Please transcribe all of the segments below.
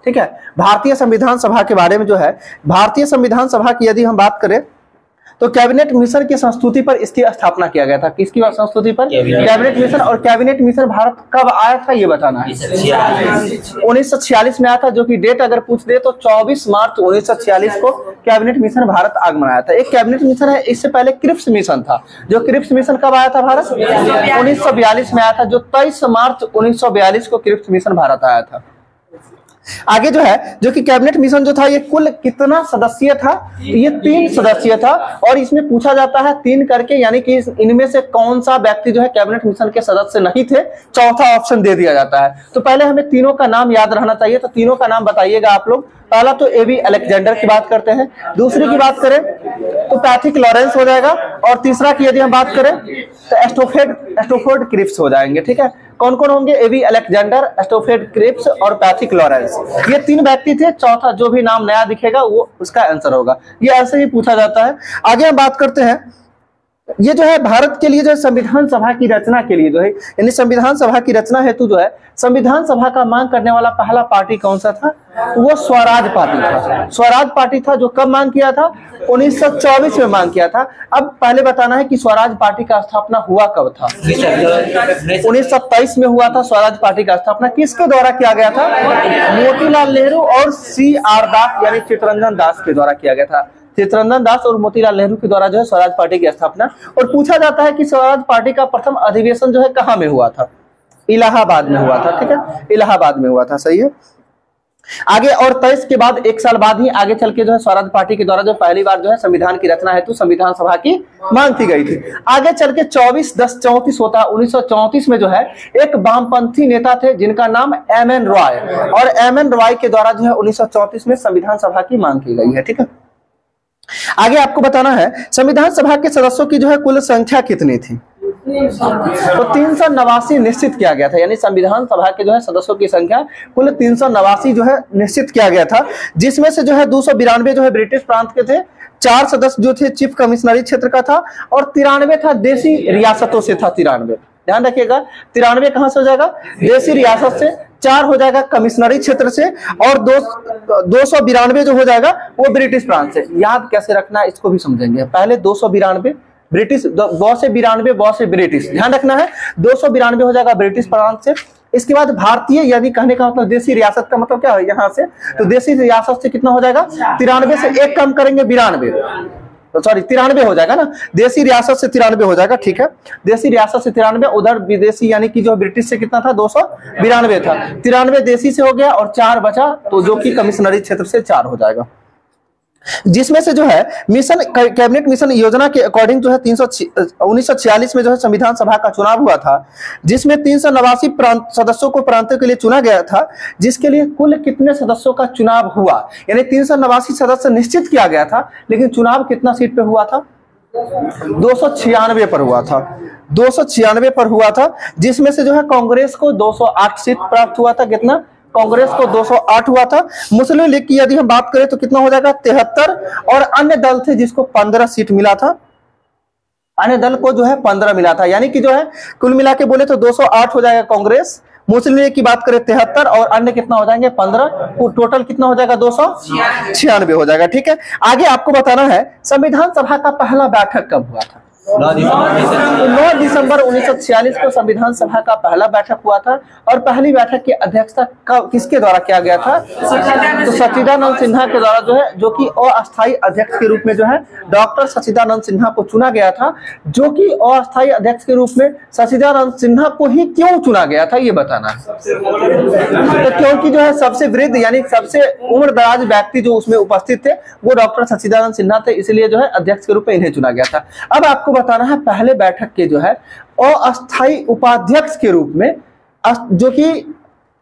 ठीक है। भारतीय संविधान सभा के बारे में जो है, भारतीय संविधान सभा की यदि हम बात करें तो कैबिनेट मिशन की संस्तुति पर इसकी स्थापना किया गया था। किसकी संस्तुति पर? Cabinet mission. और कैबिनेट मिशन भारत कब आया था ये बताना है। 1946 में आया था, जो कि डेट अगर पूछ दे तो 24 मार्च 1946 को कैबिनेट मिशन भारत आगमन आया था। एक कैबिनेट मिशन है, इससे पहले क्रिप्स मिशन था। जो क्रिप्स मिशन कब आया था भारत? 1942 में आया था, जो 23 मार्च 1942 को क्रिप्स मिशन भारत आया था। आगे जो है, जो कि कैबिनेट मिशन जो था ये कुल कितना सदस्यीय था? ये 3 सदस्यीय था। और इसमें पूछा जाता है 3 करके, यानी कि इनमें से कौन सा व्यक्ति जो है कैबिनेट मिशन के सदस्य नहीं थे, चौथा ऑप्शन दे दिया जाता है। तो पहले हमें तीनों का नाम याद रहना चाहिए, तो तीनों का नाम बताइएगा आप लोग। पहला तो एबी अलेक्जेंडर की बात करते हैं, दूसरी की बात करें तो पैथिक लॉरेंस हो जाएगा, और तीसरा की यदि हम बात करें तो एस्टोफोर्ड क्रिप्स हो जाएंगे। ठीक है, कौन कौन होंगे? एबी अलेक्जेंडर, एस्टोफोर्ड क्रिप्स और पैथिक लॉरेंस, ये 3 व्यक्ति थे। चौथा जो भी नाम नया दिखेगा वो उसका आंसर होगा। ये ऐसे ही पूछा जाता है। आगे हम बात करते हैं, ये जो है भारत के लिए जो है संविधान सभा की रचना के लिए जो है, यानी संविधान सभा की रचना हेतु जो है संविधान सभा का मांग करने वाला पहला पार्टी कौन सा था? वो स्वराज पार्टी था। स्वराज पार्टी था, जो कब मांग किया था? 1924 में मांग किया था। अब पहले बताना है कि स्वराज पार्टी का स्थापना हुआ कब था? 1927 में हुआ था स्वराज पार्टी का स्थापना। किसके द्वारा किया गया था? मोतीलाल नेहरू और CR दास यानी चित्तरंजन दास के द्वारा किया गया था। चित्तरंजन दास और मोतीलाल नेहरू के द्वारा जो है स्वराज पार्टी की स्थापना। और पूछा जाता है कि स्वराज पार्टी का प्रथम अधिवेशन जो है कहाँ में हुआ था? इलाहाबाद में हुआ था। ठीक है, इलाहाबाद में हुआ था, सही है। आगे और 23 के बाद 1 साल बाद ही आगे चल के जो है स्वराज पार्टी के द्वारा जो पहली बार जो है संविधान की रचना हेतु संविधान सभा की मांग की गई थी। आगे चल के 24/10/34 होता है। 1934 में जो है एक वामपंथी नेता थे जिनका नाम MN रॉय, और MN रॉय के द्वारा जो है 1934 में संविधान सभा की मांग की गई है। ठीक है, आगे आपको बताना है संविधान सभा के सदस्यों की जो है कुल संख्या कितनी थी? तो 389 निश्चित किया गया था, यानी संविधान सभा के जो है सदस्यों की संख्या कुल 389 जो है निश्चित किया गया था, जिसमें से जो है 292 जो है ब्रिटिश प्रांत के थे, 4 सदस्य जो थे चीफ कमिश्नरी क्षेत्र का था, और 93 था देसी रियासतों से था। 93 ध्यान रखिएगा, 93 कहां से हो जाएगा? देसी रियासत से। 4 हो जाएगा कमिश्नरी क्षेत्र से, और 292 जो हो जाएगा वो ब्रिटिश प्रांत से। याद कैसे रखना इसको भी समझेंगे। पहले 292 ब्रिटिश, 2 से 92, 2 से ब्रिटिश, ध्यान रखना है। 292 हो जाएगा ब्रिटिश प्रांत से। इसके बाद भारतीय, यानी कहने का मतलब देसी रियासत का मतलब क्या है यहाँ से? तो देसी रियासत से कितना हो जाएगा? 93 से 1 कम करेंगे 92, तो सॉरी 93 हो जाएगा ना। देसी रियासत से 93 हो जाएगा। ठीक है, देसी रियासत से 93, उधर विदेशी यानी कि जो ब्रिटिश से कितना था? 292 था। 93 देसी से हो गया और 4 बचा, तो जो कि कमिश्नरी क्षेत्र से 4 हो जाएगा। जिसमें से जो है मिशन, कैबिनेट मिशन योजना के अकॉर्डिंग जो है 1946 में जो है संविधान सभा का चुनाव हुआ था, जिसमें 389 सदस्यों को प्रांतों के लिए चुना गया था, जिसके लिए कुल कितने सदस्यों का चुनाव हुआ? यानी 389 सदस्य निश्चित किया गया था, लेकिन चुनाव कितना सीट पे हुआ था? 296 पर हुआ था। 296 पर हुआ था, जिसमें से जो है कांग्रेस को 208 सीट प्राप्त हुआ था। कितना? कांग्रेस को 208 हुआ था। मुस्लिम लीग की यदि हम बात करें तो कितना हो जाएगा? 73, और अन्य दल थे जिसको 15 सीट मिला था। अन्य दल को जो है 15 मिला था, यानी कि जो है कुल मिला के बोले तो 208 हो जाएगा कांग्रेस। मुस्लिम लीग की बात करें 73, और अन्य कितना हो जाएंगे? 15। टोटल कितना हो जाएगा? 296 हो जाएगा। ठीक है, आगे आपको बताना है संविधान सभा का पहला बैठक कब हुआ था? 9 दिसंबर 1946 को संविधान सभा का पहला बैठक हुआ था। और पहली बैठक की अध्यक्षता किसके द्वारा किया गया था? तो सच्चिदानंद सिन्हा के द्वारा जो है, जो कि अस्थायी अध्यक्ष के रूप में जो है डॉक्टर सच्चिदानंद सिन्हा को चुना गया था। जो कि अस्थायी अध्यक्ष के रूप में सच्चिदानंद सिन्हा को ही क्यों चुना गया था ये बताना है। तो क्योंकि जो है सबसे वृद्ध यानी सबसे उम्र दराज व्यक्ति जो उसमें उपस्थित थे वो डॉक्टर सच्चिदानंद सिन्हा थे, इसलिए जो है अध्यक्ष के रूप में इन्हें चुना गया था। अब आपको बताना है पहले बैठक के जो है अस्थायी उपाध्यक्ष के रूप में, जो कि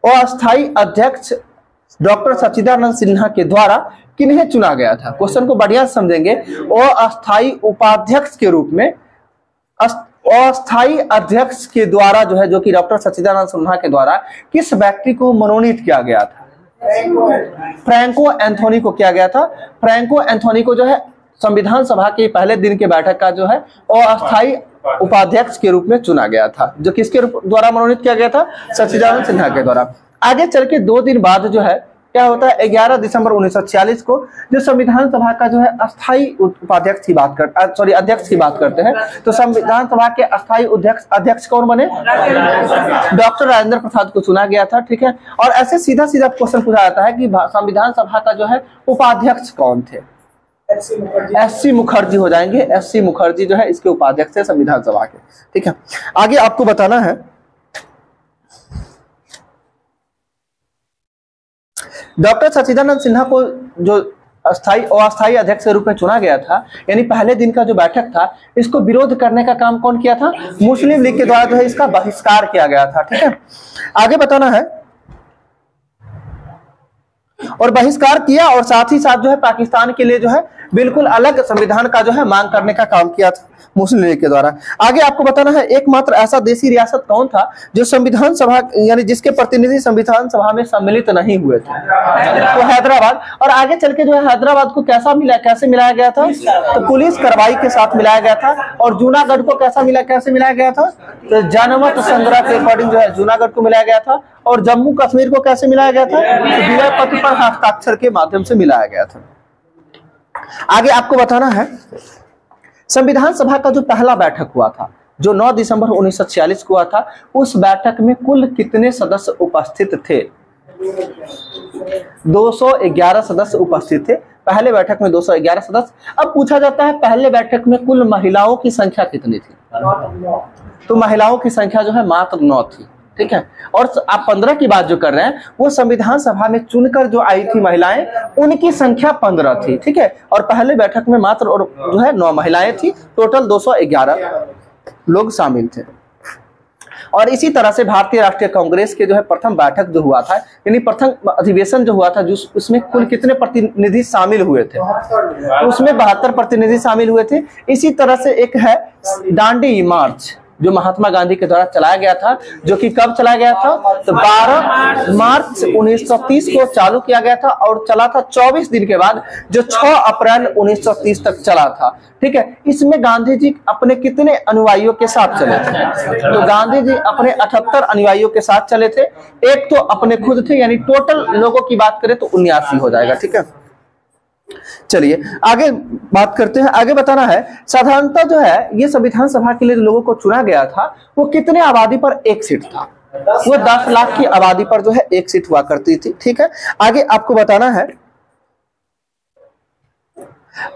अस्थायी अध्यक्ष डॉक्टर सच्चिदानंद सिन्हा के द्वारा किन्हें चुना गया था? क्वेश्चन को बढ़िया समझेंगे। अस्थायी उपाध्यक्ष के रूप में अस्थायी अध्यक्ष के द्वारा जो है, जो कि डॉक्टर सच्चिदानंद सिन्हा के द्वारा किस व्यक्ति को मनोनीत किया गया था? फ्रैंको एंथोनी को किया गया था। फ्रैंको एंथोनी को जो है संविधान सभा के पहले दिन के बैठक का जो है अस्थायी उपाध्यक्ष के रूप में चुना गया था। जो किसके द्वारा मनोनीत किया गया था? सच्चिदानंद सिन्हा के द्वारा। आगे चल के 2 दिन बाद जो है क्या होता है 11 दिसंबर 1946 को जो संविधान सभा का जो है अस्थाई उपाध्यक्ष की बात अध्यक्ष की बात करते हैं, तो संविधान सभा के अस्थाई अध्यक्ष कौन बने? डॉक्टर राजेंद्र प्रसाद को चुना गया था। ठीक है, और ऐसे सीधा सीधा क्वेश्चन पूछा जाता है कि संविधान सभा का जो है उपाध्यक्ष कौन थे? एस.सी. मुखर्जी हो जाएंगे। एस.सी. मुखर्जी जो है इसके उपाध्यक्ष थे संविधान सभा के। ठीक है, आगे आपको बताना है डॉक्टर सच्चिदानंद सिन्हा को जो अस्थायी अध्यक्ष के रूप में चुना गया था, यानी पहले दिन का जो बैठक था, इसको विरोध करने का काम कौन किया था? मुस्लिम लीग के द्वारा जो है इसका बहिष्कार किया गया था। ठीक है, आगे बताना है, और बहिष्कार किया और साथ ही साथ जो है पाकिस्तान के लिए जो है बिल्कुल अलग संविधान का जो है मांग करने का काम किया था मुस्लिम लीग के द्वारा। आगे आपको बताना है एकमात्र ऐसा देशी रियासत कौन था जो संविधान सभा यानी जिसके प्रतिनिधि संविधान सभा में सम्मिलित नहीं हुए थे? तो हैदराबाद। और आगे चल के जो है हैदराबाद को कैसे मिलाया गया था? तो पुलिस कार्रवाई के साथ मिलाया गया था। और जूनागढ़ को कैसे मिलाया गया था? तो जनमत संग्रह के अकॉर्डिंग जो है जूनागढ़ को मिलाया गया था। और जम्मू कश्मीर को कैसे मिलाया गया था? तो विलय पत्र पर हस्ताक्षर के माध्यम से मिलाया गया था। आगे आपको बताना है संविधान सभा का जो पहला बैठक हुआ था जो 9 दिसंबर 1946 को हुआ था, उस बैठक में कुल कितने सदस्य उपस्थित थे? 211 सदस्य उपस्थित थे। पहले बैठक में 211 सदस्य। अब पूछा जाता है पहले बैठक में कुल महिलाओं की संख्या कितनी थी? तो महिलाओं की संख्या जो है मात्र 9 थी। ठीक है, और आप 15 की बात जो कर रहे हैं वो संविधान सभा में चुनकर जो आई थी महिलाएं, उनकी संख्या 15 थी। ठीक है, और पहले बैठक में मात्र और जो है 9 महिलाएं थी। टोटल 211 लोग शामिल थे। और इसी तरह से भारतीय राष्ट्रीय कांग्रेस के जो है प्रथम बैठक जो हुआ था, यानी प्रथम अधिवेशन जो हुआ था, जो उसमें कुल कितने प्रतिनिधि शामिल हुए थे? उसमें 72 प्रतिनिधि शामिल हुए थे। इसी तरह से एक है दांडी मार्च जो महात्मा गांधी के द्वारा चलाया गया था, जो कि कब चलाया गया था? तो 12 मार्च 1930 को चालू किया गया था और चला था 24 दिन के बाद, जो 6 अप्रैल 1930 तक चला था। ठीक है, इसमें गांधी जी अपने कितने अनुयायियों के साथ चले थे? तो गांधी जी अपने 78 अनुयायियों के साथ चले थे। एक तो अपने खुद थे, यानी टोटल लोगों की बात करें तो 79 हो जाएगा। ठीक है, चलिए आगे बात करते हैं। आगे बताना है साधारणतः जो है ये संविधान सभा के लिए लोगों को चुना गया था, वो कितने आबादी पर एक सीट था? वो 10 लाख की आबादी पर जो है एक सीट हुआ करती थी। ठीक है, आगे आपको बताना है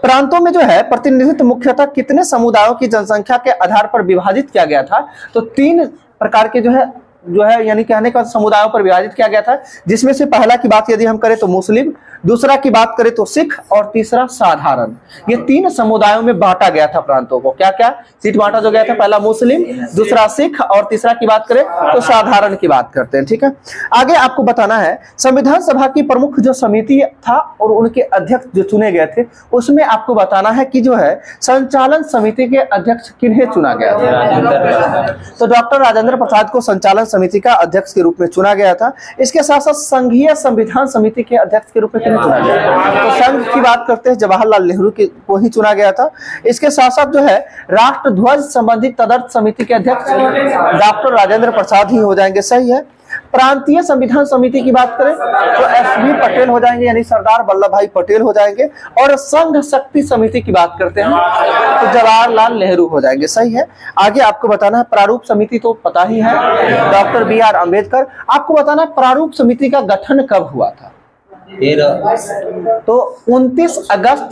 प्रांतों में जो है प्रतिनिधित्व मुख्यतः कितने समुदायों की जनसंख्या के आधार पर विभाजित किया गया था? तो 3 प्रकार के जो है यानी कहने का समुदायों पर विभाजित किया गया था, जिसमें से पहला की बात यदि हम करें तो मुस्लिम, दूसरा की बात करें तो सिख और तीसरा साधारण। ये 3 समुदायों में बांटा गया था प्रांतों को। क्या क्या सीट बांटा जो गया था? पहला मुस्लिम, दूसरा सिख और तीसरा की बात करें तो साधारण की बात करते हैं। ठीक है, आगे आपको बताना है संविधान सभा की प्रमुख जो समिति था और उनके अध्यक्ष जो चुने गए थे, उसमें आपको बताना है कि जो है संचालन समिति के अध्यक्ष किन्हें चुना गया था? तो डॉक्टर राजेंद्र प्रसाद को संचालन समिति का अध्यक्ष के रूप में चुना गया था। इसके साथ साथ संघीय संविधान समिति के अध्यक्ष के रूप में चुना गया। तो संघ की बात करते हैं जवाहरलाल नेहरू को ही चुना गया था। इसके साथ साथ जो है राष्ट्र ध्वज संबंधी तदर्थ समिति के अध्यक्ष डॉक्टर राजेंद्र प्रसाद ही हो जाएंगे। सही है। प्रांतीय संविधान समिति की बात करें तो एस.बी. पटेल हो जाएंगे, यानी सरदार वल्लभ भाई पटेल हो जाएंगे। और संघ शक्ति समिति की बात करते हैं तो जवाहरलाल नेहरू हो जाएंगे। सही है। आगे आपको बताना है प्रारूप समिति तो पता ही है, डॉक्टर बी.आर. अम्बेडकर। आपको बताना है प्रारूप समिति का गठन कब हुआ था? तो 29 अगस्त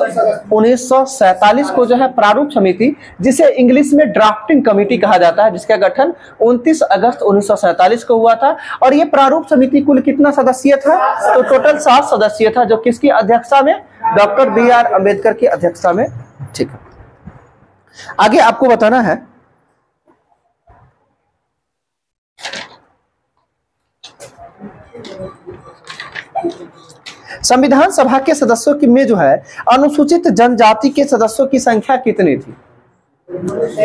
1947 को जो है प्रारूप समिति, जिसे इंग्लिश में ड्राफ्टिंग कमेटी कहा जाता है, जिसका गठन 29 अगस्त 1947 को हुआ था। और ये प्रारूप समिति कुल कितना सदस्यीय था? तो टोटल 7 सदस्यीय था, जो किसकी अध्यक्षता में? Doctor B R. अम्बेडकर की अध्यक्षता में। ठीक है, आगे आपको बताना है संविधान सभा के सदस्यों की में जो है अनुसूचित जनजाति के सदस्यों की संख्या कितनी थी?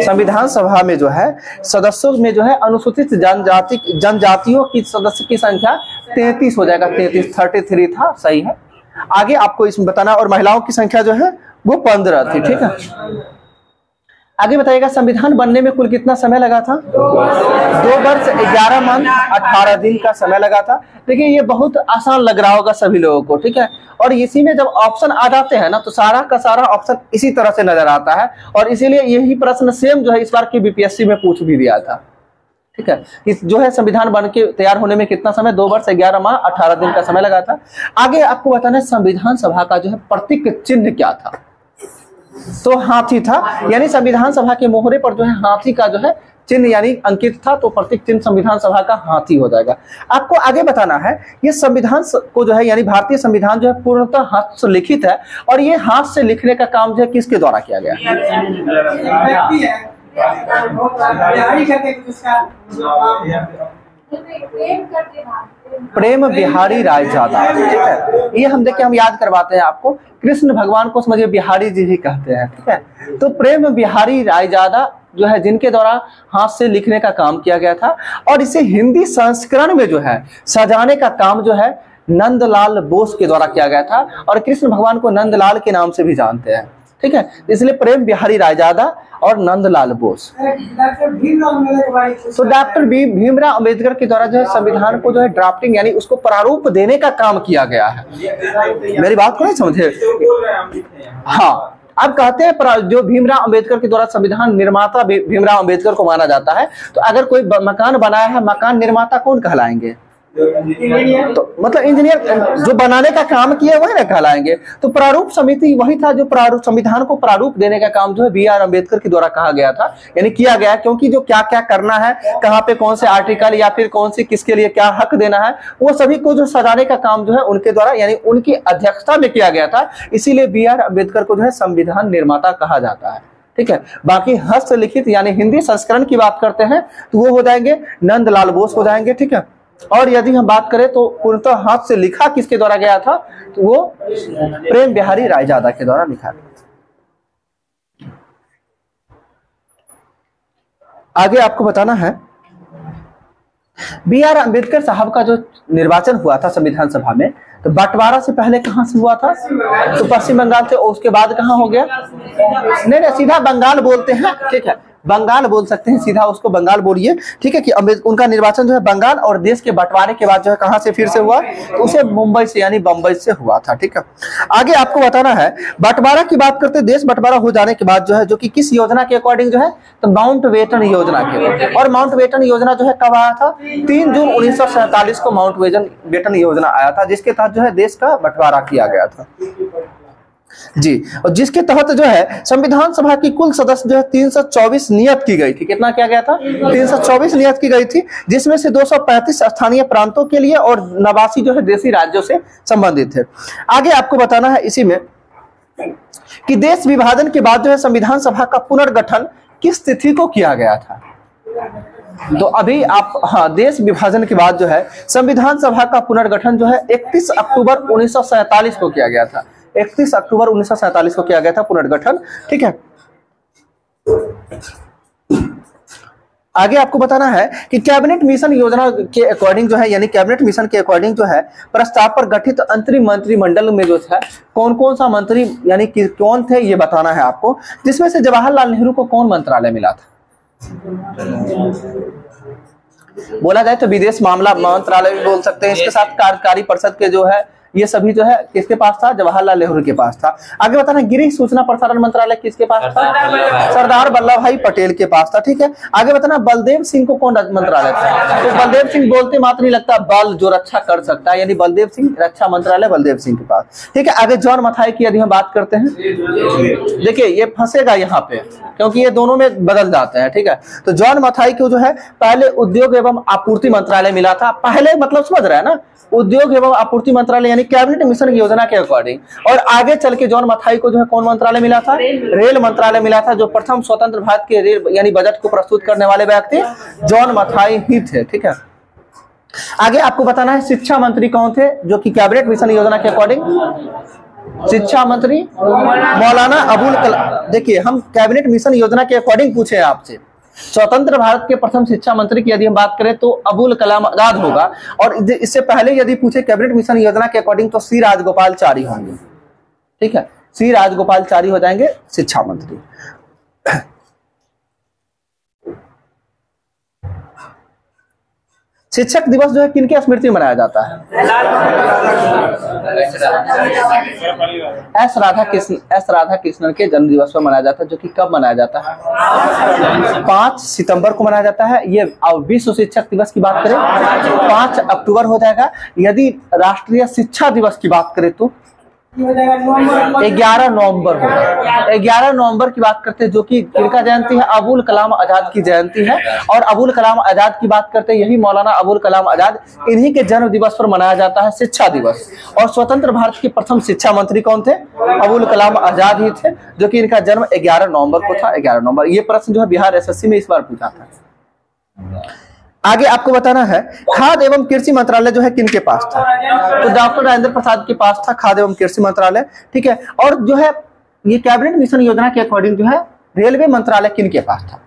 संविधान सभा में जो है सदस्यों में जो है अनुसूचित जनजातियों की सदस्य की संख्या 33 हो जाएगा। 33 था। सही है। आगे आपको इसमें बताना, और महिलाओं की संख्या जो है वो 15 थी। ठीक है, आगे बताइएगा संविधान बनने में कुल कितना समय लगा था? 2 वर्ष 11 माह 18 दिन का समय लगा था। देखिए ये बहुत आसान लग रहा होगा सभी लोगों को, ठीक है। और इसी में जब ऑप्शन आ जाते हैं ना तो सारा का सारा ऑप्शन इसी तरह से नजर आता है, और इसीलिए यही प्रश्न सेम जो है इस बार की बीपीएससी में पूछ भी दिया था, ठीक है। इस जो है संविधान बन के तैयार होने में कितना समय? 2 वर्ष 11 माह 18 दिन का समय लगा था। आगे आपको बताना है संविधान सभा का जो है प्रतीक चिन्ह क्या था? तो हाथी था, यानी संविधान सभा के मोहरे पर जो है हाथी का जो है चिन्ह यानी अंकित था, तो प्रतीक चिन्ह संविधान सभा का हाथी हो जाएगा। आपको आगे बताना है ये संविधान को जो है यानी भारतीय संविधान जो है पूर्णतः हाथ से लिखित है, और ये हाथ से लिखने का काम जो है किसके द्वारा किया गया? प्रेम बिहारी रायजादा, ठीक है। ये हम देखिए हम याद करवाते हैं आपको, कृष्ण भगवान को समझिए बिहारी जी ही कहते हैं, ठीक है। तो प्रेम बिहारी रायजादा जो है जिनके द्वारा हाथ से लिखने का काम किया गया था, और इसे हिंदी संस्करण में जो है सजाने का काम जो है नंदलाल बोस के द्वारा किया गया था, और कृष्ण भगवान को नंदलाल के नाम से भी जानते हैं, ठीक है। इसलिए प्रेम बिहारी रायजादा और नंदलाल बोस। तो डॉक्टर भीमराव अंबेडकर के द्वारा जो है संविधान को जो है ड्राफ्टिंग यानी उसको प्रारूप देने का काम किया गया है। मेरी बात को नहीं समझे? हाँ, अब कहते हैं जो भीमराव अंबेडकर के द्वारा संविधान निर्माता भीमराव अंबेडकर को माना जाता है, तो अगर कोई मकान बनाया है, मकान निर्माता कौन कहलाएंगे? तो मतलब इंजीनियर जो बनाने का काम किया वही ना कहलाएंगे। तो प्रारूप समिति वही था जो प्रारूप संविधान को प्रारूप देने का काम जो है BR अम्बेडकर के द्वारा कहा गया था, यानी किया गया, क्योंकि जो क्या क्या करना है, कहाँ पे कौन से आर्टिकल या फिर कौन सी किसके लिए क्या हक देना है, वो सभी को जो सजाने का काम जो है उनके द्वारा यानी उनकी अध्यक्षता में किया गया था। इसीलिए BR अम्बेडकर को जो है संविधान निर्माता कहा जाता है, ठीक है। बाकी हस्तलिखित यानी हिंदी संस्करण की बात करते हैं तो वो हो जाएंगे नंदलाल बोस हो जाएंगे, ठीक है। और यदि हम बात करें तो पूर्णतः हाथ से लिखा किसके द्वारा गया था? तो वो प्रेम बिहारी रायजादा के द्वारा लिखा गया। आगे आपको बताना है BR अम्बेडकर साहब का जो निर्वाचन हुआ था संविधान सभा में, तो बंटवारा से पहले कहां से हुआ था? तो पश्चिम बंगाल से, और उसके बाद कहां हो गया? नहीं सीधा बंगाल बोलते हैं, ठीक है, बंगाल बोल सकते हैं, सीधा उसको बंगाल बोलिए, ठीक है। कि उनका निर्वाचन जो है बंगाल, और देश के बंटवारे के बाद जो है कहां से फिर से हुआ? तो उसे मुंबई से यानी बंबई से हुआ था, ठीक है। आगे आपको बताना है बंटवारा की बात करते हैं, देश बंटवारा हो जाने के बाद जो है, जो कि किस योजना के अकॉर्डिंग जो है? तो माउंटबेटन योजना के। और माउंटबेटन योजना जो है कब आया था? 3 जून 1947 को माउंटबेटन योजना आया था, जिसके तहत जो है देश का बंटवारा किया गया था जी। और जिसके तहत जो है संविधान सभा की कुल सदस्य जो है 324 नियत की गई थी। कितना किया गया था? 324 नियत की गई थी, जिसमें से 235 स्थानीय प्रांतों के लिए और 89 जो है देशी राज्यों से संबंधित थे। आगे आपको बताना है इसी में कि देश विभाजन के बाद जो है संविधान सभा का पुनर्गठन किस तिथि को किया गया था? तो अभी आप देश विभाजन के बाद जो है संविधान सभा का पुनर्गठन जो है 31 अक्टूबर 1947 को किया गया था। 31 अक्टूबर 1947 को किया गया था पुनर्गठन, ठीक है। आगे आपको बताना है कि कैबिनेट मिशन योजना के अकॉर्डिंग जो है यानी कैबिनेट मिशन के अकॉर्डिंग जो है प्रस्ताव पर गठित अंतरिम मंत्रिमंडल में जो था कौन कौन सा मंत्री यानी कौन थे ये बताना है आपको, जिसमें से जवाहरलाल नेहरू को कौन मंत्रालय मिला था? बोला जाए तो विदेश मामला मंत्रालय भी बोल सकते हैं, इसके साथ कार्यकारी परिषद के जो है ये सभी जो है किसके पास था? जवाहरलाल नेहरू के पास था। आगे बताना गृह सूचना प्रसारण मंत्रालय किसके पास था? सरदार वल्लभ भाई पटेल के पास था, ठीक है। आगे बताना बलदेव सिंह को कौन मंत्रालय था? तो बलदेव सिंह बोलते मात्र नहीं लगता, बल जो रक्षा कर सकता है, यानी बलदेव सिंह रक्षा मंत्रालय बलदेव सिंह के पास, ठीक है। आगे जॉन मथाई की यदि हम बात करते हैं, देखिए ये फंसेगा यहाँ पे क्योंकि ये दोनों में बदल जाते हैं, ठीक है। तो जॉन मथाई को जो है पहले उद्योग एवं आपूर्ति मंत्रालय मिला था, पहले मतलब समझ रहे हैं ना, उद्योग एवं आपूर्ति मंत्रालय यानी कैबिनेट मिशन योजना के अकॉर्डिंग। और आगे चल के जॉन मथाई को जो है कौन मंत्रालय मिला था? रेल मंत्रालय मिला था, जो प्रथम स्वतंत्र भारत के रेल यानी बजट को प्रस्तुत करने वाले व्यक्ति जॉन मथाई ही थे, ठीक है। आगे आपको बताना है शिक्षा मंत्री कौन थे जो कि कैबिनेट मिशन योजना के अकॉर्डिंग? शिक्षा मंत्री मौलाना अबुल कलाम। देखिए हम कैबिनेट मिशन योजना के अकॉर्डिंग पूछे आपसे, स्वतंत्र भारत के प्रथम शिक्षा मंत्री की यदि हम बात करें तो अबुल कलाम आजाद होगा, और इससे पहले यदि पूछे कैबिनेट मिशन योजना के अकॉर्डिंग तो सी राजगोपालचारी होंगे, ठीक है। सी राजगोपालचारी हो जाएंगे शिक्षा मंत्री। शिक्षक दिवस जो है किनके स्मृति में मनाया जाता है? एस राधा कृष्णन के जन्म दिवस पर मनाया जाता है, जो कि कब मनाया जाता है? 5 सितंबर को मनाया जाता है। ये विश्व शिक्षक दिवस की बात करें 5 अक्टूबर हो जाएगा। यदि राष्ट्रीय शिक्षा दिवस की बात करें तो 11 नवंबर होगा। 11 नवंबर की बात करते हैं, जो कि किनका जयंती है? अबुल कलाम आजाद की जयंती है। और अबुल कलाम आजाद की बात करते हैं, यही मौलाना अबुल कलाम आजाद, इन्हीं के जन्म दिवस पर मनाया जाता है शिक्षा दिवस। और स्वतंत्र भारत के प्रथम शिक्षा मंत्री कौन थे? अबुल कलाम आजाद ही थे, जो कि इनका जन्म 11 नवंबर को था। 11 नवंबर। ये प्रश्न जो है बिहार एसएससी में इस बार पूछा था। आगे आपको बताना है, खाद्य एवं कृषि मंत्रालय जो है किनके पास था? तो डॉक्टर राजेंद्र प्रसाद के पास था खाद्य एवं कृषि मंत्रालय। ठीक है। और जो है ये कैबिनेट मिशन योजना के अकॉर्डिंग जो है रेलवे मंत्रालय किनके पास था?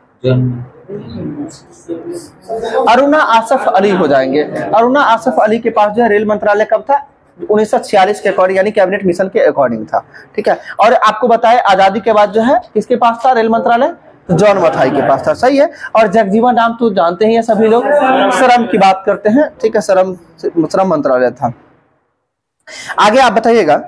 अरुणा आसफ अली हो जाएंगे। अरुणा आसफ अली के पास जो है रेल मंत्रालय कब था? 1946 के अकॉर्डिंग, यानी कैबिनेट मिशन के अकॉर्डिंग था। ठीक है। और आपको बताए आजादी के बाद जो है किसके पास था रेल मंत्रालय? तो जॉन मथाई के पास था। सही है। और जगजीवन राम तो जानते ही हैं सभी लोग, श्रम की बात करते हैं। ठीक है। श्रम मंत्रालय था। आगे आप बताइएगा,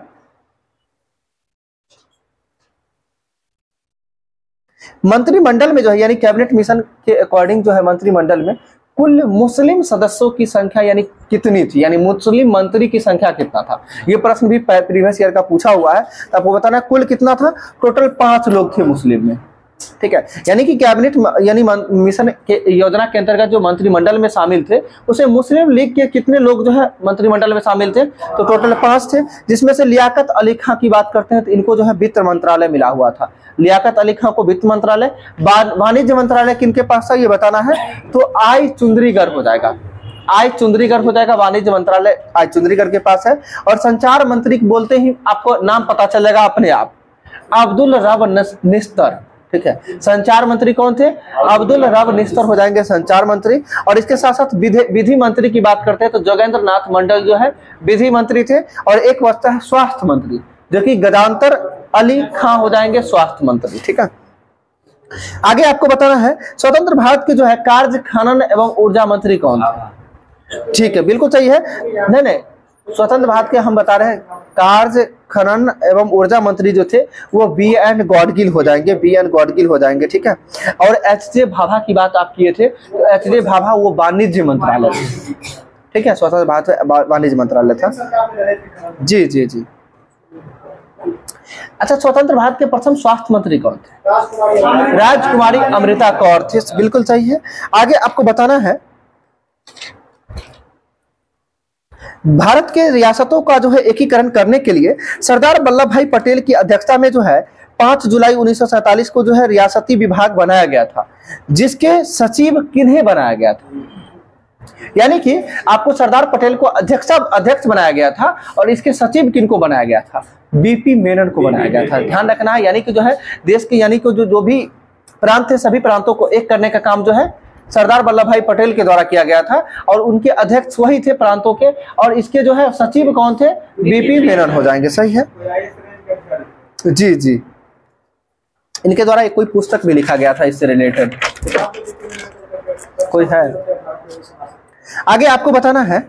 मंत्रिमंडल में जो है यानी कैबिनेट मिशन के अकॉर्डिंग जो है मंत्रिमंडल में कुल मुस्लिम सदस्यों की संख्या यानी कितनी थी? यानी मुस्लिम मंत्री की संख्या कितना था? ये प्रश्न भी प्रीवियस ईयर का पूछा हुआ है, तो आपको बताना है कुल कितना था। टोटल 5 लोग थे मुस्लिम में। ठीक है। यानी कि कैबिनेट यानी मिशन के योजना के अंतर्गत जो मंत्रिमंडल में शामिल थे, उसे मुस्लिम लीग के कितने लोग जो है मंत्रिमंडल में शामिल थे? तो टोटल 5 थे, जिसमें से लियाकत अली खां की बात करते हैं तो इनको जो है वित्त मंत्रालय मिला हुआ था। लियाकत अली खां को वित्त मंत्रालय। वाणिज्य मंत्रालय किनके पास था ये बताना है, तो आई चुंदरीगर हो जाएगा। आई चुंदरीगर हो जाएगा। वाणिज्य मंत्रालय आई चुंदरीगर के पास है। और संचार मंत्री बोलते ही आपको नाम पता चल जाएगा अपने आप, अब्दुल रब निस्तर। ठीक है। संचार मंत्री कौन थे? अब्दुल रब निस्तर हो जाएंगे संचार मंत्री। और इसके साथ साथ विधि मंत्री की बात करते हैं तो जोगेंद्र नाथ मंडल जो है विधि मंत्री थे। और एक बचता है स्वास्थ्य मंत्री, जो कि गदांतर अली खां हो जाएंगे स्वास्थ्य मंत्री। ठीक है। आगे आपको बताना है, स्वतंत्र भारत के जो है कार्य खनन एवं ऊर्जा मंत्री कौन थे? ठीक है, बिल्कुल सही है। नहीं, स्वतंत्र भारत के हम बता रहे हैं कार्य खनन एवं ऊर्जा मंत्री जो थे वो बी.एन. गॉडगिल हो जाएंगे। बी.एन. गॉडगिल हो जाएंगे। ठीक है। और एच.जे. भाभा की बात आप किए थे, तो एच.जे. भाभा वो वाणिज्य मंत्रालय थे। ठीक है। स्वतंत्र भारत में वाणिज्य मंत्रालय था। जी जी जी। अच्छा, स्वतंत्र भारत के प्रथम स्वास्थ्य मंत्री कौन थे? राजकुमारी अमृता कौर थे। बिल्कुल सही है। आगे आपको बताना है, भारत के रियासतों का जो है एकीकरण करने के लिए सरदार वल्लभ भाई पटेल की अध्यक्षता में जो है 5 जुलाई 1947 को जो है रियासती विभाग बनाया गया था, जिसके सचिव किन्हें बनाया गया था? यानी कि आपको सरदार पटेल को अध्यक्ष बनाया गया था और इसके सचिव किनको बनाया गया था? बीपी मेनन को बनाया गया था। ध्यान रखना है। यानी कि जो है देश के यानी कि जो भी प्रांत थे सभी प्रांतों को एक करने का काम जो है सरदार वल्लभ भाई पटेल के द्वारा किया गया था। और उनके अध्यक्ष वही थे प्रांतों के। और इसके जो है सचिव कौन थे? बीपी मेनन हो जाएंगे। सही है। जी जी। इनके द्वारा कोई पुस्तक भी लिखा गया था इससे रिलेटेड, कोई है? आगे आपको बताना है,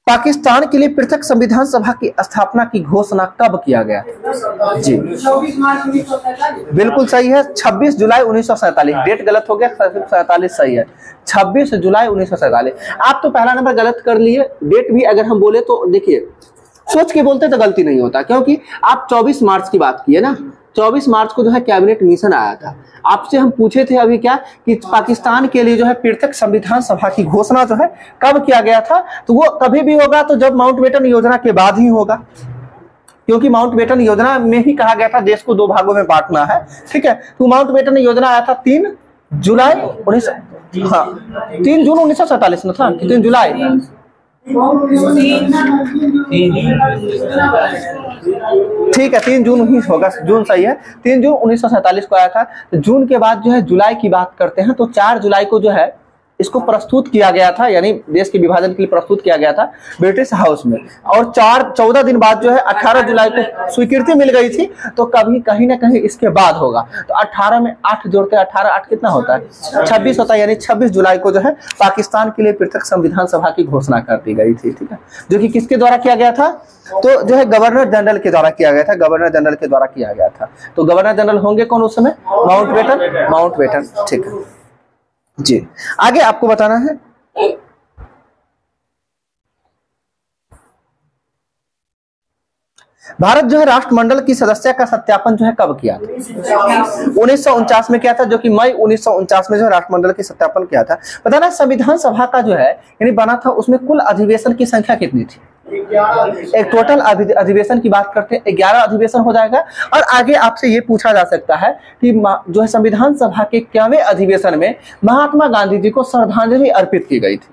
पाकिस्तान के लिए पृथक संविधान सभा की स्थापना की घोषणा कब किया गया? जी 26 मार्च 1947। बिल्कुल सही है। 26 जुलाई 1947। डेट गलत हो गया, 47 सही है। 26 जुलाई 1947। आप तो पहला नंबर गलत कर लिए। डेट भी अगर हम बोले तो देखिए सोच के बोलते तो गलती नहीं होता, क्योंकि आप 24 मार्च की बात किए ना। 24 मार्च को जो है कैबिनेट मिशन आया था। आपसे हम पूछे थे अभी क्या कि पाकिस्तान के लिए जो है पृथक संविधान सभा की घोषणा जो है कब किया गया था? तो वो कभी भी होगा तो जब माउंटबेटन योजना के बाद ही होगा, क्योंकि माउंटबेटन योजना में ही कहा गया था देश को 2 भागों में बांटना है। ठीक है। तो माउंटबेटन योजना आया था 3 जुलाई 3 जून 1947 में था कि 3 जुलाई? ठीक है, 3 जून ही होगा। जून सही है। 3 जून 1947 को आया था। तो जून के बाद जो है जुलाई की बात करते हैं तो 4 जुलाई को जो है इसको प्रस्तुत किया गया था, यानी देश के विभाजन के लिए प्रस्तुत किया गया था ब्रिटिश हाउस में, और 14 दिन बाद जो है 18 जुलाई को स्वीकृति मिल गई थी। तो कभी कहीं ना कहीं इसके बाद होगा। तो 18 में 8 जोड़ते हैं, 18 8 कितना होता है, 26 होता है, यानी 26 जुलाई को जो है पाकिस्तान के लिए पृथक संविधान सभा की घोषणा कर दी गई थी। ठीक है, जो कि किसके द्वारा किया गया था, तो जो है गवर्नर जनरल के द्वारा किया गया था, गवर्नर जनरल के द्वारा किया गया था। तो गवर्नर जनरल होंगे कौन उस समय, माउंटबेटन। ठीक है जी, आगे आपको बताना है भारत जो है राष्ट्रमंडल की सदस्यता का सत्यापन जो है कब किया था, 1949 में किया था, जो कि मई 1949 में जो है राष्ट्रमंडल की सत्यापन किया था। पता ना संविधान सभा का जो है यानी बना था, उसमें कुल अधिवेशन की संख्या कितनी थी, एक टोटल अधिवेशन की बात करते हैं 11 अधिवेशन हो जाएगा। और आगे आपसे ये पूछा जा सकता है कि जो है संविधान सभा के क्यावें अधिवेशन में महात्मा गांधी जी को श्रद्धांजलि अर्पित की गई थी,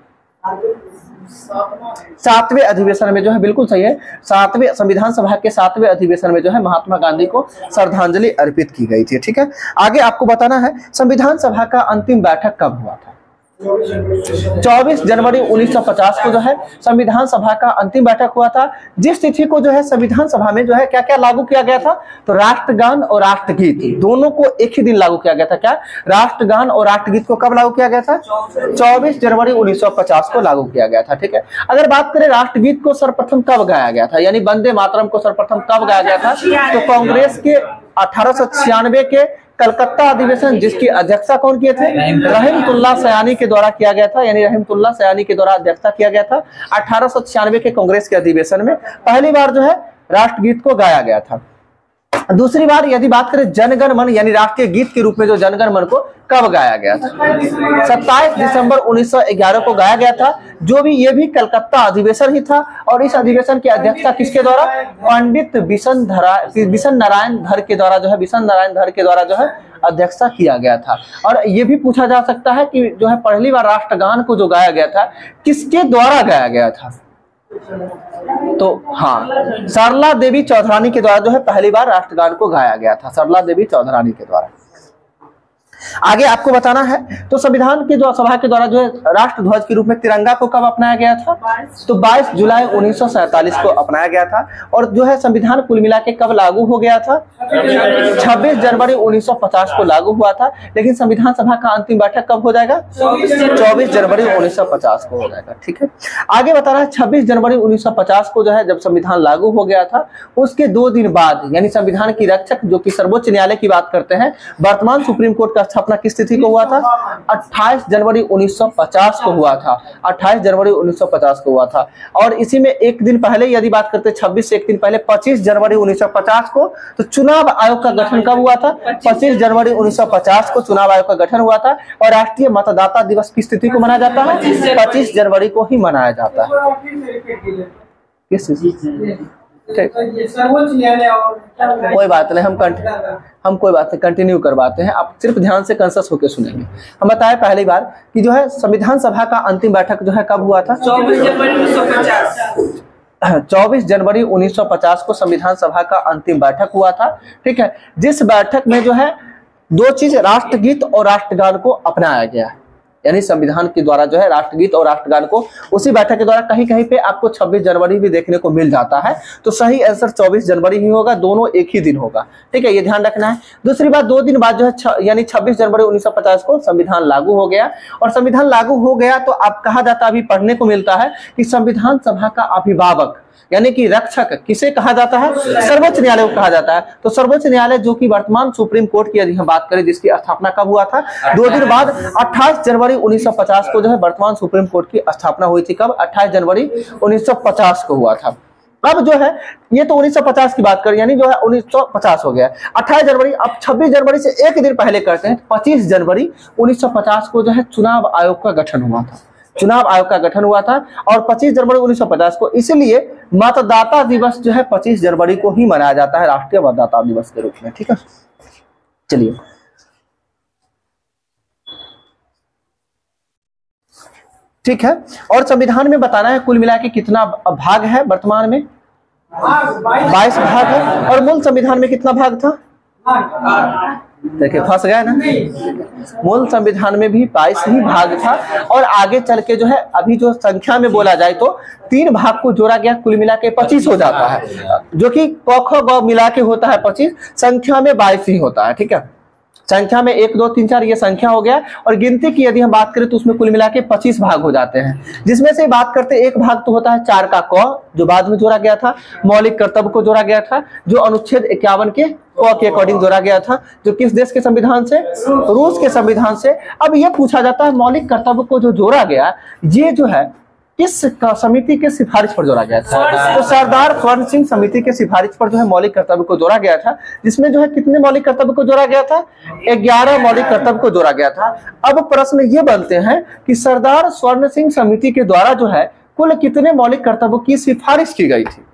7वें अधिवेशन में जो है, बिल्कुल सही है, 7वें संविधान सभा के 7वें अधिवेशन में जो है महात्मा गांधी को श्रद्धांजलि अर्पित की गई थी। ठीक है, आगे आपको बताना है संविधान सभा का अंतिम बैठक कब हुआ था, 24 जनवरी 1950 को जो है संविधान सभा का अंतिम बैठक हुआ था। जिस तिथि को जो है संविधान सभा में जो है क्या क्या लागू किया गया था, तो राष्ट्रगान और राष्ट्रगीत दोनों को एक ही दिन लागू किया गया था। क्या राष्ट्रगान और राष्ट्रगीत को कब लागू किया गया था, 24 जनवरी 1950 को लागू किया गया था। ठीक है, अगर बात करें राष्ट्रगीत को सर्वप्रथम कब गाया गया था, यानी वंदे मातरम को सर्वप्रथम कब गाया गया था, तो कांग्रेस के 1896 के कलकत्ता अधिवेशन, जिसकी अध्यक्षता कौन किए थे, रहमतुल्लाह सयानी के द्वारा किया गया था, यानी रहमतुल्लाह सयानी के द्वारा अध्यक्षता किया गया था। 1896 के कांग्रेस के अधिवेशन में पहली बार जो है राष्ट्रगीत को गाया गया था। दूसरी बार यदि बात करें जनगण मन, यानी राष्ट्रीय गीत के रूप में जो जनगण मन को कब गाया गया था, 27 दिसंबर 1911 को गाया गया था, जो भी ये भी कलकत्ता अधिवेशन ही था। और इस अधिवेशन की अध्यक्षता किसके द्वारा, पंडित बिशन नारायण धर के द्वारा जो है, बिशन नारायण धर के द्वारा जो है अध्यक्षता किया गया था। और ये भी पूछा जा सकता है कि जो है पहली बार राष्ट्रगान को जो गाया गया था किसके द्वारा गाया गया था, तो हाँ, सरला देवी चौधरानी के द्वारा जो है पहली बार राष्ट्रगान को गाया गया था, सरला देवी चौधरानी के द्वारा। आगे आपको बताना है तो संविधान के जो सभा के द्वारा जो है राष्ट्रध्वज के रूप में तिरंगा को कब अपनाया गया था, तो 22 जुलाई 1947 को अपनाया गया था। और जो है संविधान कुल मिला के कब लागू हो गया था, 26 जनवरी 1950 को लागू हुआ था। लेकिन संविधान सभा का अंतिम बैठक कब हो जाएगा, 24 जनवरी 1950 को हो जाएगा। ठीक है, आगे बताना है 26 जनवरी 1950 को जो है जब संविधान लागू हो गया था, उसके 2 दिन बाद यानी संविधान की रक्षक जो कि सर्वोच्च न्यायालय की बात करते हैं, वर्तमान सुप्रीम कोर्ट का स्थापना किस तिथि को हुआ था, 28 जनवरी 1950 को हुआ था, 28 जनवरी 1950 को हुआ था। और इसी में एक दिन पहले यदि बात करते 26 से एक दिन पहले 25 जनवरी 1950 को तो चुनाव आयोग का गठन कब हुआ था, 25 जनवरी 1950 को चुनाव आयोग का गठन हुआ था। और राष्ट्रीय मतदाता दिवस किस तिथि को मनाया जाता है, 25 जनवरी को ही मनाया जाता है। किस कोई बात नहीं, हम कोई बात नहीं कंटिन्यू करवाते हैं, आप सिर्फ ध्यान से कंसस होकर सुनेंगे। हम बताए पहली बार कि जो है संविधान सभा का अंतिम बैठक जो है कब हुआ था, 24 जनवरी 1950 को संविधान सभा का अंतिम बैठक हुआ था। ठीक है, जिस बैठक में जो है 2 चीज राष्ट्रगीत और राष्ट्रगान को अपनाया गया है, यानी संविधान के द्वारा जो है राष्ट्रगीत और राष्ट्रगान को उसी बैठक के द्वारा कहीं कहीं पे आपको 26 जनवरी भी देखने को मिल जाता है। तो सही आंसर 24 जनवरी ही होगा, दोनों एक ही दिन होगा। ठीक है, ये ध्यान रखना है। दूसरी बात, 2 दिन बाद जो है यानी 26 जनवरी 1950 को संविधान लागू हो गया। और संविधान लागू हो गया तो आप कहा जाता है, अभी पढ़ने को मिलता है कि संविधान सभा का अभिभावक यानी कि रक्षक किसे कहा जाता है, सर्वोच्च न्यायालय को कहा जाता है। तो सर्वोच्च न्यायालय जो कि वर्तमान सुप्रीम कोर्ट की यदि हम बात करें, जिसकी स्थापना कब हुआ था, 2 दिन बाद 28 जनवरी 1950 को जो है वर्तमान सुप्रीम कोर्ट की स्थापना हुई थी। कब, 28 जनवरी 1950 को हुआ था। अब जो है ये तो 1950 की बात करें, यानी जो है 1950 हो गया, 28 जनवरी। अब 26 जनवरी से एक दिन पहले करते हैं, 25 जनवरी 1950 को जो है चुनाव आयोग का गठन हुआ था, चुनाव आयोग का गठन हुआ था। और 25 जनवरी 1950 को इसलिए मतदाता दिवस जो है 25 जनवरी को ही मनाया जाता है, राष्ट्रीय मतदाता दिवस के रूप में। ठीक है, चलिए ठीक है। और संविधान में बताना है कुल मिला के कितना भाग है, वर्तमान में 22 भाग है। और मूल संविधान में कितना भाग था, देखिए फंस गए ना। मूल संविधान में भी 22 ही भाग था और आगे चल के जो है अभी जो संख्या में बोला जाए तो 3 भाग को जोड़ा गया, कुल मिला के 25 हो जाता है, जो कि क ख ग मिला के होता है 25, संख्या में 22 ही होता है। ठीक है, संख्या में 1 2 3 4 ये संख्या हो गया और गिनती की यदि हम बात करें तो उसमें कुल मिला के 25 भाग हो जाते हैं, जिसमें से बात करते एक भाग तो होता है 4 का क जो बाद में जोड़ा गया था, मौलिक कर्तव्य को जोड़ा गया था, जो अनुच्छेद 51 के क के अकॉर्डिंग जोड़ा गया था, जो किस देश के संविधान से, रूस के संविधान से। अब यह पूछा जाता है मौलिक कर्तव्य को जो जोड़ा गया ये जो है किस समिति के सिफारिश पर जोड़ा गया था? तो सरदार स्वर्ण सिंह समिति के सिफारिश पर जो है मौलिक कर्तव्य को जोड़ा गया था, जिसमें जो है कितने मौलिक कर्तव्य को जोड़ा गया था? 11 मौलिक कर्तव्य को जोड़ा गया था। अब प्रश्न ये बनते हैं कि सरदार स्वर्ण सिंह समिति के द्वारा जो है कुल कितने मौलिक कर्तव्यों की सिफारिश की गई थी?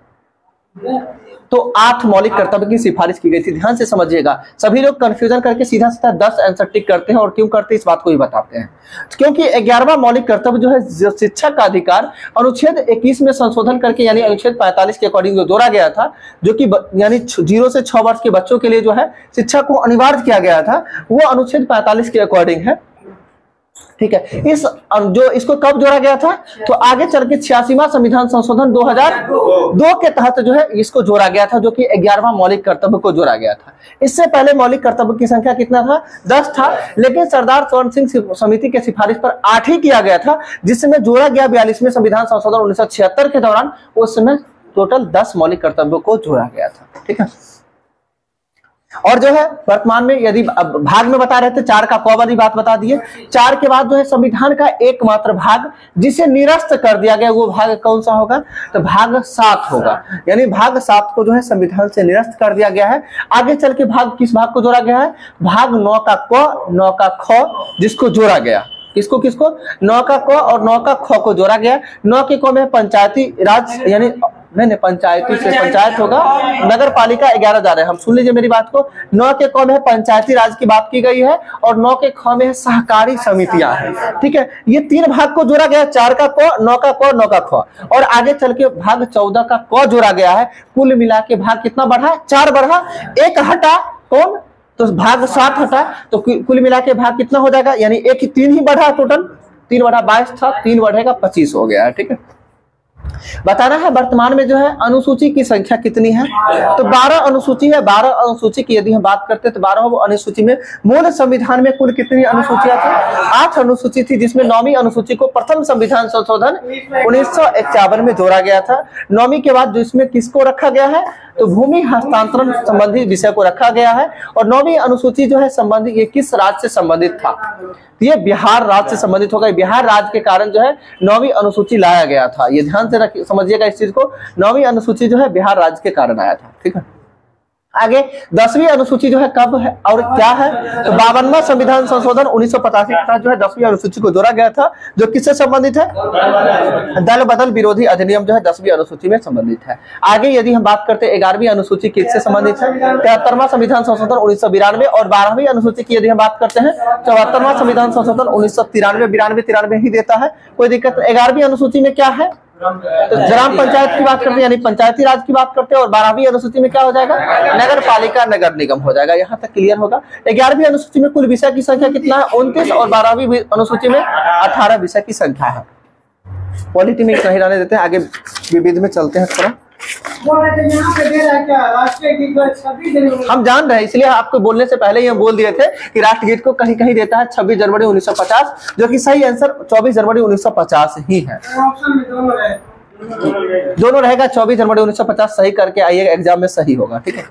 तो 8 मौलिक कर्तव्य की सिफारिश की गई थी। ध्यान से समझिएगा, सभी लोग कंफ्यूजन करके सीधा सीधा 10 आंसर टिक करते हैं और क्यों करते हैं इस बात को ही बताते हैं। क्योंकि 11वां मौलिक कर्तव्य जो है शिक्षा का अधिकार अनुच्छेद 21 में संशोधन करके यानी अनुच्छेद 45 के अकॉर्डिंग जो जोड़ा गया था, जो कि यानी 0 से 6 वर्ष के बच्चों के लिए जो है शिक्षा को अनिवार्य किया गया था, वो अनुच्छेद 45 के अकॉर्डिंग है। ठीक है, जो इसको कब जोड़ा गया था? तो आगे चल के 86वां संविधान संशोधन 2002 के तहत जो है इसको जोड़ा गया था, जो कि 11वां मौलिक कर्तव्य को जोड़ा गया था। इससे पहले मौलिक कर्तव्य की संख्या कितना था? 10 था, लेकिन सरदार स्वर्ण सिंह समिति के सिफारिश पर 8 ही किया गया था, जिसमें जोड़ा गया 42वें संविधान संशोधन 1976 के दौरान। उस समय टोटल 10 मौलिक कर्तव्यों को जोड़ा गया था। ठीक है, और जो है वर्तमान में यदि भाग में बता रहे थे 4 का क वाली बात बता दिए। 4 के बाद जो है संविधान का एकमात्र भाग जिसे निरस्त कर दिया गया वो भाग कौन सा होगा? तो भाग 7 होगा, यानी भाग 7 को जो है संविधान से निरस्त कर दिया गया है। आगे चल के भाग किस भाग को जोड़ा गया है? भाग 9 का क 9 का ख, जिसको जोड़ा गया किसको किसको? 9 का क और 9 का ख को जोड़ा गया। 9 के क में पंचायती राज यानी नहीं पंचायती से पंचायत होगा, नगर पालिका 11 जा रहे हैं। हम सुन लीजिए मेरी बात को, 9 के क में पंचायती राज की बात की गई है और 9 के ख में सहकारी समितियां हैं। ठीक है, ये 3 भाग को जोड़ा गया, 4 का क 9 का क 9 का ख, और आगे चल के भाग 14 का क जोड़ा गया है। कुल मिला के भाग कितना बढ़ा? 4 बढ़ा, 1 हटा कौन? तो भाग 7 हटा, तो कुल मिला के भाग कितना हो जाएगा? यानी 3 ही बढ़ा, टोटल 3 बढ़ा 22 था, 3 बढ़ेगा 25 हो गया है। ठीक है, बताना है वर्तमान में जो है अनुसूची की संख्या कितनी है? तो 12 अनुसूची है। 12 अनुसूची की यदि हम बात करते हैं तो 12 अनुसूची में मूल संविधान में कुल कितनी अनुसूचियां थी? 8 अनुसूची थी, जिसमें 9वीं अनुसूची को प्रथम संविधान संशोधन 1951 में जोड़ा गया था। 9वीं के बाद जो इसमें किसको रखा गया है? तो भूमि हस्तांतरण संबंधी विषय को रखा गया है। और 9वीं अनुसूची जो है संबंधित ये किस राज्य से संबंधित था? ये बिहार राज्य से संबंधित होगा। बिहार राज्य के कारण जो है 9वीं अनुसूची लाया गया था। ये ध्यान से समझिएगा इस चीज को, 9वीं अनुसूची जो है बिहार राज्य के कारण आया था। ठीक है, आगे 10वीं अनुसूची जो है कब है और क्या है? तो 52वां संविधान संशोधन 1985 के तहत जो है 10वीं अनुसूची को जोड़ा गया था, जो किससे संबंधित है? दल बदल विरोधी अधिनियम जो है 10वीं अनुसूची में संबंधित है। आगे यदि हम बात करते हैं 11वीं अनुसूची किससे संबंधित है? 73वां संविधान संशोधन 1992, और 12वीं अनुसूची की यदि हम बात करते हैं 74वां संविधान संशोधन 1993, 93 ही देता है, कोई दिक्कत। 11वीं अनुसूची में क्या है? तो ग्राम पंचायत की बात करते हैं यानी पंचायती राज की बात करते हैं, और 12वीं अनुसूची में क्या हो जाएगा? नगर पालिका नगर निगम हो जाएगा। यहाँ तक क्लियर होगा। 11वीं अनुसूची में कुल विषय की संख्या कितना है? 29, और 12वीं अनुसूची में 18 विषय की संख्या है। पॉलिटी में नहीं रहने देते हैं, आगे विविध में चलते हैं थोड़ा। हम जान रहे हैं, इसलिए आपको बोलने से पहले ही हम बोल दिए थे कि राष्ट्रगीत को कहीं कहीं देता है 26 जनवरी 1950, जो कि सही आंसर 24 जनवरी 1950 ही है। दोनों रहेगा, 24 जनवरी 1950 सही करके आइएगा, एग्जाम में सही होगा। ठीक है,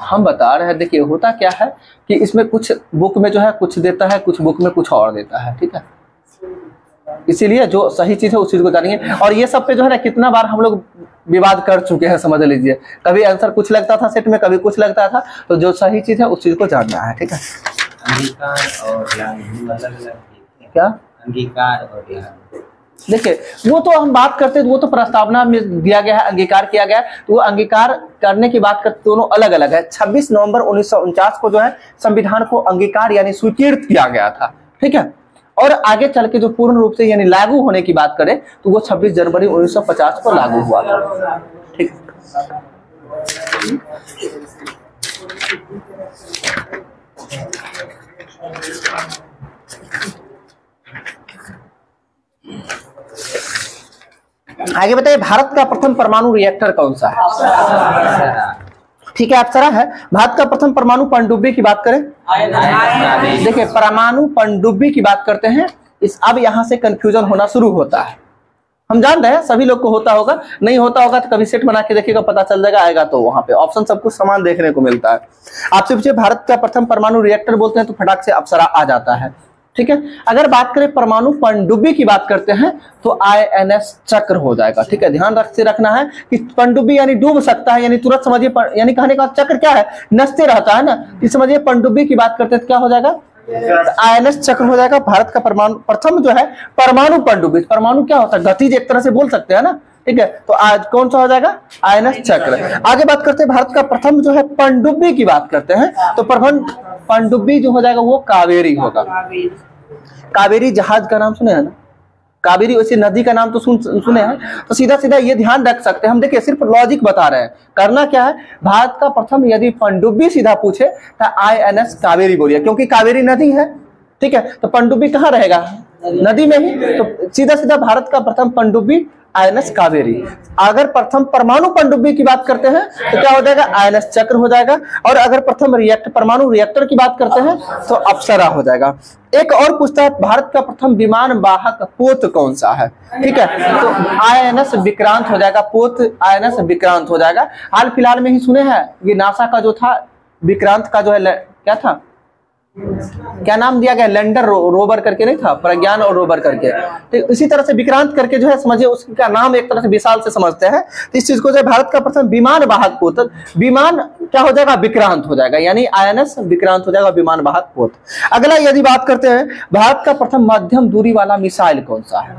हम बता रहे हैं, देखिए होता क्या है कि इसमें कुछ बुक में जो है कुछ देता है, कुछ बुक में कुछ और देता है। ठीक है, इसीलिए जो सही चीज है उस चीज को जानिए। और ये सब पे जो है ना कितना बार हम लोग विवाद कर चुके हैं, समझ लीजिए। कभी आंसर कुछ लगता था सेट में, कभी कुछ लगता था, तो जो सही चीज है उस चीज को जानना है। ठीक है, अंगीकार और अलग-अलग क्या? अंगीकार और देखिए वो तो हम बात करते हैं, वो तो प्रस्तावना में दिया गया है, अंगीकार किया गया है, तो वो अंगीकार करने की बात करते दोनों अलग अलग है। 26 नवंबर 1949 को जो है संविधान को अंगीकार यानी स्वीकृत किया गया था। ठीक है, और आगे चल के जो पूर्ण रूप से यानी लागू होने की बात करें तो वो 26 जनवरी 1950 को लागू हुआ था। ठीक है, आगे बताइए, भारत का प्रथम परमाणु रिएक्टर कौन सा है? ठीक है, अप्सरा है। भारत का प्रथम परमाणु पनडुब्बी की बात करें, देखिए परमाणु पनडुब्बी की बात करते हैं, इस अब यहां से कंफ्यूजन होना शुरू होता है। हम जान रहे हैं सभी लोग को होता होगा, नहीं होता होगा तो कभी सेट बना के देखिएगा, पता चल जाएगा, आएगा तो वहां पे ऑप्शन सब कुछ समान देखने को मिलता है। आपसे पूछे भारत का प्रथम परमाणु रिएक्टर बोलते हैं तो फटाक से अप्सरा आ जाता है। ठीक है, अगर बात करें परमाणु पनडुब्बी की बात करते हैं तो INS चक्र हो जाएगा। ठीक है, ध्यान रखना है कि पनडुब्बी यानी डूब सकता है, यानी तुरंत समझिए, यानी कहने का चक्र क्या है, नचते रहता है ना, इस समझिए पनडुब्बी की बात करते हैं तो क्या हो जाएगा, INS चक्र हो जाएगा। भारत का परमाणु प्रथम जो है परमाणु पनडुब्बी, परमाणु क्या होता है, गतिज एक तरह से बोल सकते हैं ना। ठीक है, तो आज कौन सा हो जाएगा, INS चक्र। आगे बात करते हैं भारत का प्रथम जो है पनडुब्बी की बात करते हैं तो पनडुब्बी जो हो जाएगा वो कावेरी होगा। कावेरी जहाज का नाम सुने हैं ना, कावेरी वैसे नदी का नाम तो सुने हैं, तो सीधा सीधा ये ध्यान रख सकते हैं हम। देखिए सिर्फ लॉजिक बता रहे हैं, करना क्या है, भारत का प्रथम यदि पनडुब्बी सीधा पूछे तो INS कावेरी बोलिए, क्योंकि कावेरी नदी है। ठीक है, तो पनडुब्बी कहाँ रहेगा, नदी में ही, तो सीधा सीधा भारत का प्रथम पनडुब्बी INS कावेरी। अगर प्रथम परमाणु पनडुब्बी की बात करते हैं तो क्या हो जाएगा, INS चक्र हो जाएगा। और अगर प्रथम परमाणु रिएक्टर की बात करते हैं तो अप्सरा हो जाएगा। एक और पूछता है, भारत का प्रथम विमान वाहक पोत कौन सा है? ठीक है, तो INS विक्रांत हो जाएगा, पोत INS विक्रांत हो जाएगा। हाल फिलहाल में ही सुने हैं ये नासा का जो था विक्रांत का जो है क्या था, क्या नाम दिया गया, लैंडर रोवर करके नहीं था, प्रज्ञान और रोवर करके, तो इसी तरह से विक्रांत करके जो है समझिए उसका नाम एक तरह से विशाल से समझते हैं। तो इस चीज को जो भारत का प्रथम विमान वाहक पोत, विमान क्या हो जाएगा, विक्रांत हो जाएगा, यानी INS विक्रांत हो जाएगा, विमान वाहक पोत। अगला यदि बात करते हैं भारत का प्रथम मध्यम दूरी वाला मिसाइल कौन सा है,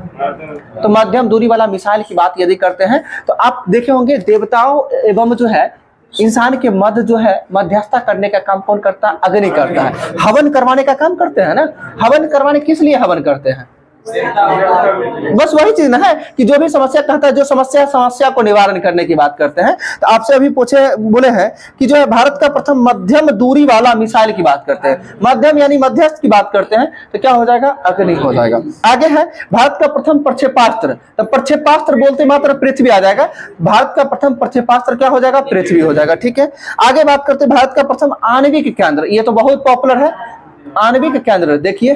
तो मध्यम दूरी वाला मिसाइल की बात यदि करते हैं तो आप देखे होंगे देवताओं एवं जो है इंसान के मध्य जो है मध्यस्थता करने का काम कौन करता है, अग्नि करता है। हवन करवाने का काम करते हैं ना, हवन करवाने किस लिए हवन करते हैं, बस वही चीज ना है कि जो भी समस्या कहता है, जो समस्या को निवारण करने की बात करते हैं। तो आपसे अभी बोले हैं कि जो है भारत का प्रथम मध्यम दूरी वाला मिसाइल की बात करते हैं, मध्यम यानी मध्यस्थ की बात करते हैं तो क्या हो जाएगा, अग्नि हो जाएगा। आगे है भारत का प्रथम प्रक्षेपास्त्र, तो प्रक्षेपास्त्र बोलते मात्र पृथ्वी आ जाएगा, भारत का प्रथम प्रक्षेपास्त्र क्या हो जाएगा, पृथ्वी हो जाएगा। ठीक है, आगे बात करते हैं भारत का प्रथम आणविक केंद्र, ये तो बहुत पॉपुलर है, आणविक केंद्र देखिए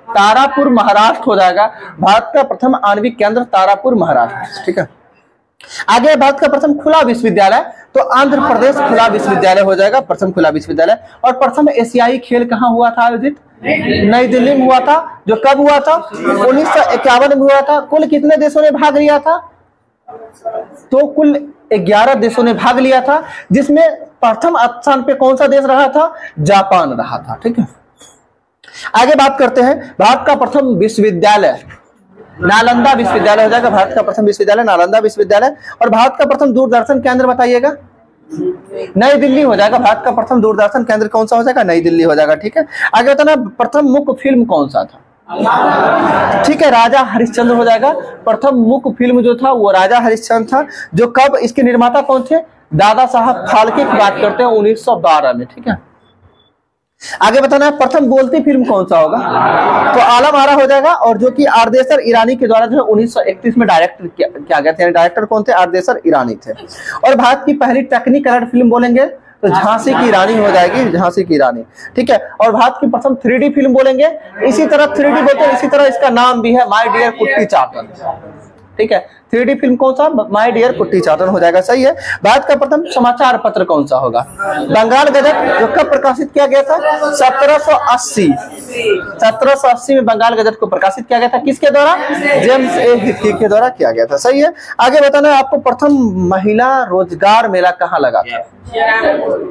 तारापुर महाराष्ट्र हो जाएगा, भारत का प्रथम आणविक केंद्र तारापुर महाराष्ट्र। ठीक है, आगे भारत का प्रथम खुला विश्वविद्यालय तो आंध्र प्रदेश खुला विश्वविद्यालय हो जाएगा, प्रथम खुला विश्वविद्यालय। और प्रथम एशियाई खेल कहाँ हुआ था आयोजित, नई दिल्ली में हुआ था, जो कब हुआ था, 1951 में हुआ था। कुल कितने देशों ने भाग लिया था, तो कुल 11 देशों ने भाग लिया था, जिसमें प्रथम स्थान पे कौन सा देश रहा था, जापान रहा था। ठीक है, आगे बात करते हैं भारत का प्रथम विश्वविद्यालय नालंदा विश्वविद्यालय हो जाएगा, भारत का प्रथम विश्वविद्यालय नालंदा विश्वविद्यालय। और भारत का प्रथम दूरदर्शन केंद्र बताइएगा, नई दिल्ली हो जाएगा, भारत का प्रथम दूरदर्शन केंद्र कौन सा हो जाएगा, नई दिल्ली हो जाएगा। ठीक है, आगे बताना प्रथम मुख्य फिल्म कौन सा था, ठीक है, राजा हरिश्चंद्र हो जाएगा, प्रथम मुख्य फिल्म जो था वो राजा हरिश्चंद्र था, जो कब, इसके निर्माता कौन थे, दादा साहब फाल्के की बात करते हैं 1912 में। ठीक है, आगे बताना है प्रथम बोलती फिल्म कौन सा होगा, तो आलम आरा हो जाएगा, और जो कि आरदेसर ईरानी के द्वारा जो है 1931 में डायरेक्ट किया गया था, डायरेक्टर कौन थे, आरदेसर ईरानी थे। और भारत की पहली टेक्निकलर फिल्म बोलेंगे तो झांसी की रानी हो जाएगी, झांसी की रानी। ठीक है, और भारत की प्रथम 3D फिल्म बोलेंगे, इसी तरह 3D बोलते हैं, इसी तरह इसका नाम भी है माय डियर कुट्टी चाटन। ठीक है, 3D फिल्म कौन सा, माय डियर कुट्टी चाटन हो जाएगा, सही है। भारत का प्रथम समाचार पत्र कौन सा होगा, बंगाल गजट, जो कब प्रकाशित किया गया था, 1780 में बंगाल गजट को प्रकाशित किया गया था, किसके द्वारा, जेम्स ए हिक्की के द्वारा किया गया था, सही है। आगे बताना है आपको प्रथम महिला रोजगार मेला कहाँ लगा था,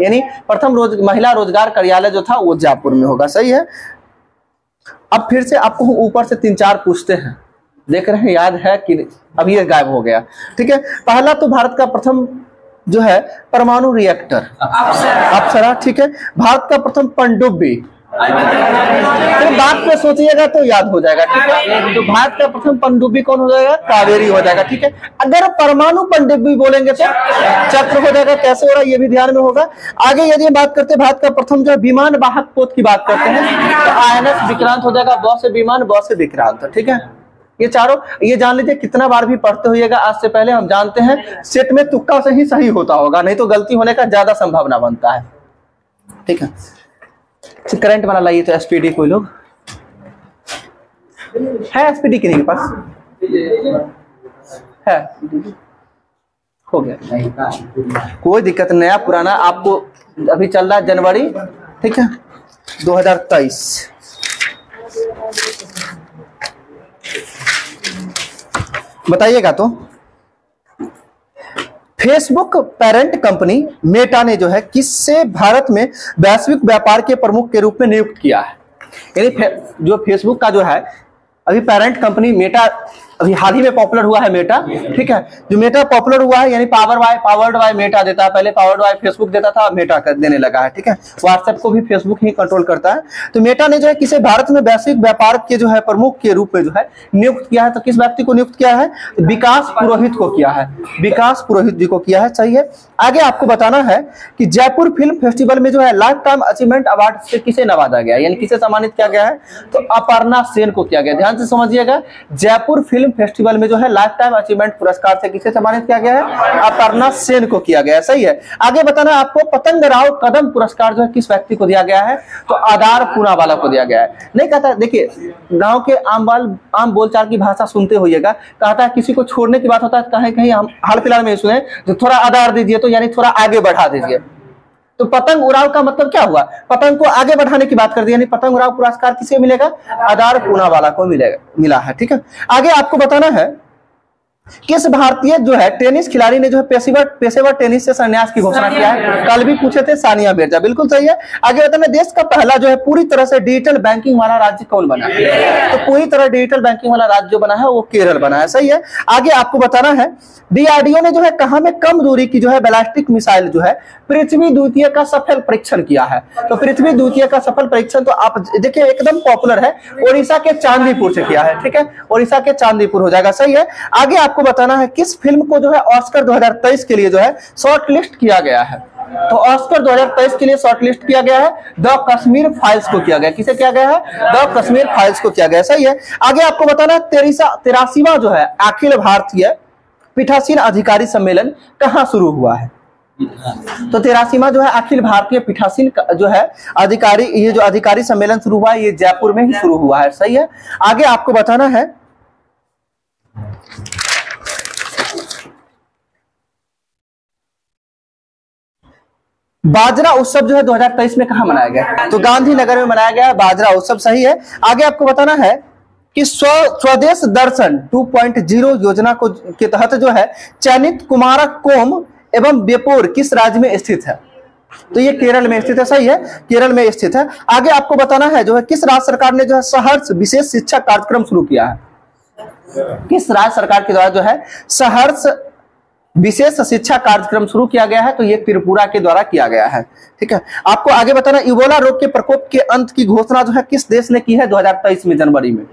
यानी प्रथम महिला रोजगार कार्यालय जो था वो जयपुर में होगा, सही है। अब फिर से आपको ऊपर से 3-4 पूछते हैं, देख रहे हैं याद है कि अब ये गायब हो गया। ठीक है, पहला तो भारत का प्रथम जो है परमाणु रिएक्टर अप्सरा। ठीक है, भारत का प्रथम पनडुब्बी तो बात पे सोचिएगा तो याद हो जाएगा, ठीक है। तो भारत का प्रथम पनडुब्बी कौन हो जाएगा? कावेरी हो जाएगा, ठीक है। अगर परमाणु पनडुब्बी बोलेंगे तो चक्र हो जाएगा। कैसे हो रहा है ये भी ध्यान में होगा। आगे यदि हम बात करते हैं भारत का प्रथम जो विमान वाहक पोत की बात करते हैं तो INS विक्रांत हो जाएगा। ब से विमान, ब से विक्रांत, ठीक है। ये चारों ये जान लीजिए कितना बार भी पढ़ते होइएगा आज से पहले। हम जानते हैं सेट में तुक्का से ही सही होता होगा, नहीं तो गलती होने का ज्यादा संभावना बनता है, ठीक है। करंट वाला लाइए तो एसपीडी कोई लोग है? एसपीडी किन्हीं के पास है? हो गया, कोई दिक्कत। नया पुराना आपको अभी चल रहा है जनवरी, ठीक है, 2023। बताइएगा तो फेसबुक पेरेंट कंपनी मेटा ने जो है किससे भारत में वैश्विक व्यापार के प्रमुख के रूप में नियुक्त किया है? यानी जो फेसबुक का जो है अभी पेरेंट कंपनी मेटा अभी हाल ही में पॉपुलर हुआ है मेटा, ठीक है। जो मेटा पॉपुलर हुआ है यानी पावर्ड बाय मेटा देता है, पहले पावर्ड बाय फेसबुक देता था, मेटा कर देने लगा है, ठीक है। व्हाट्सएप को भी फेसबुक ही कंट्रोल करता है। तो मेटा ने जो है किसे भारत में वैश्विक व्यापार के जो है प्रमुख के रूप में जो है नियुक्त किया है? तो किस व्यक्ति को नियुक्त किया है? विकास पुरोहित को किया है, विकास पुरोहित जी को किया है, सही है। आगे आपको बताना है कि जयपुर फिल्म फेस्टिवल में जो है लाइफ टाइम अचीवमेंट अवार्ड से किसे नवाजा गया, यानी किसे सम्मानित किया गया है? तो अपर्णा सेन को किया गया। ध्यान से समझिएगा, जयपुर फिल्म फेस्टिवल में जो है लाइफ टाइम अचीवमेंट पुरस्कार से किसे सम्मानित किया गया है? अपर्णा सेन को किया गया है, सही है। आगे बताना आपको पतंग राव कदम पुरस्कार जो है किस व्यक्ति को दिया गया है? तो आधार पूनावाला को दिया गया है। नहीं कहता, देखिए गांव के आम बोलचाल की भाषा सुनते होइएगा, कहता है किसी को छोड़ने की बात होता है कहीं कहीं हम हाल फिलहाल में सुने जो थोड़ा आधार दीजिए, तो यानी थोड़ा आगे बढ़ा दीजिए। तो पतंग उड़ाव का मतलब क्या हुआ? पतंग को आगे बढ़ाने की बात कर दी, यानी पतंग उड़ाव पुरस्कार किसे मिलेगा? आधार पूनावाला को मिला है, ठीक है। आगे आपको बताना है किस भारतीय जो है टेनिस खिलाड़ी ने जो है पेशेवर टेनिस से संन्यास की घोषणा किया है? कल भी पूछे थे, सानिया मिर्जा, बिल्कुल सही है। आगे बताना देश का पहला जो है पूरी तरह से डिजिटल बैंकिंग वाला राज्य कौन बना? तो पूरी तरह डिजिटल बैंकिंग वाला राज्य जो बना है वो केरल बना है, सही है। आगे आपको बताना है DRDO ने जो है कहां में कम दूरी की जो है बैलिस्टिक मिसाइल जो है पृथ्वी द्वितीय का सफल परीक्षण किया है? तो पृथ्वी द्वितीय का सफल परीक्षण तो आप देखिए एकदम पॉपुलर है, ओडिशा के चांदीपुर से किया है, ठीक है। ओडिशा के चांदीपुर हो जाएगा, सही है। आगे आपको बताना है किस फिल्म को जो है ऑस्कर 2023 के लिए जो है शॉर्ट लिस्ट किया गया है? तो ऑस्कर 2023 के लिए शॉर्ट लिस्ट किया गया है द कश्मीर फाइल्स को किया गया। किसे किया गया है? द कश्मीर फाइल्स को किया गया, सही है। आगे आपको बताना है 83वां जो है अखिल भारतीय पीठासीन अधिकारी सम्मेलन कहां शुरू हुआ है? तो 83वां जो है अखिल भारतीय पीठासीन जो है अधिकारी, ये जो अधिकारी सम्मेलन शुरू हुआ है ये जयपुर में ही शुरू हुआ है, सही है। आगे आपको बताना है बाजरा उत्सव जो है 2023 में कहां मनाया गया? तो गांधीनगर में मनाया गया बाजरा उत्सव, सही है। आगे आपको बताना है कि स्वदेश दर्शन 2.0 योजना को के तहत जो है चयनित कुमारकोम एवं बेपोर किस राज्य में स्थित है? तो ये केरल में स्थित है, सही है, केरल में स्थित है। आगे आपको बताना है जो है किस राज्य सरकार ने जो है सहर्ष विशेष शिक्षा कार्यक्रम शुरू किया है? किस राज्य सरकार के द्वारा जो है सहर्ष विशेष शिक्षा कार्यक्रम शुरू किया गया है? तो ये त्रिपुरा के द्वारा किया गया है, ठीक है। आपको आगे बताना इबोला रोग के प्रकोप के अंत की घोषणा जो है किस देश ने की है 2023 में जनवरी में?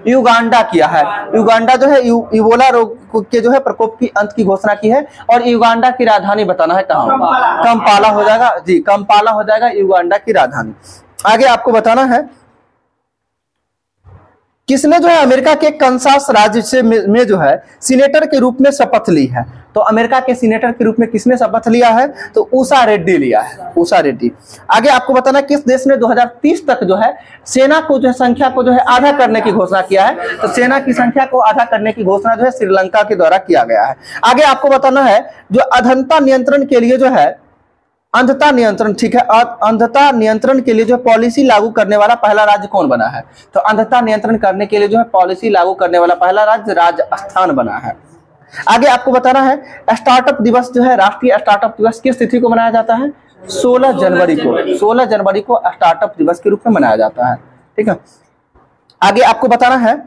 युगांडा किया है। युगांडा जो है इबोला रोग के जो है प्रकोप की अंत की घोषणा की है। और युगांडा की राजधानी बताना है कहां? कंपाला हो जाएगा जी, कंपाला हो जाएगा युगांडा की राजधानी। आगे आपको बताना है किसने जो है अमेरिका के कंसास राज्य से में जो है सीनेटर के रूप में शपथ ली है? तो अमेरिका के सीनेटर के रूप में किसने शपथ लिया है? तो उषा रेड्डी लिया है, उषा रेड्डी। आगे आपको बताना किस देश ने 2030 तक जो है सेना को जो है संख्या को जो है आधा करने की घोषणा किया है? तो सेना की संख्या को आधा करने की घोषणा जो है श्रीलंका के द्वारा किया गया है। आगे आपको बताना है जो अंधता नियंत्रण के लिए जो है अंधता नियंत्रण, ठीक है, अंधता नियंत्रण के लिए जो पॉलिसी लागू करने वाला पहला राज्य कौन बना है? तो अंधता नियंत्रण करने के लिए जो है पॉलिसी लागू करने वाला पहला राज्य राजस्थान बना है। आगे आपको बताना है स्टार्टअप दिवस जो है राष्ट्रीय स्टार्टअप दिवस किस तिथि को मनाया जाता है? 16 जनवरी को, 16 जनवरी को स्टार्टअप दिवस के रूप में मनाया जाता है, ठीक है। आगे आपको बताना है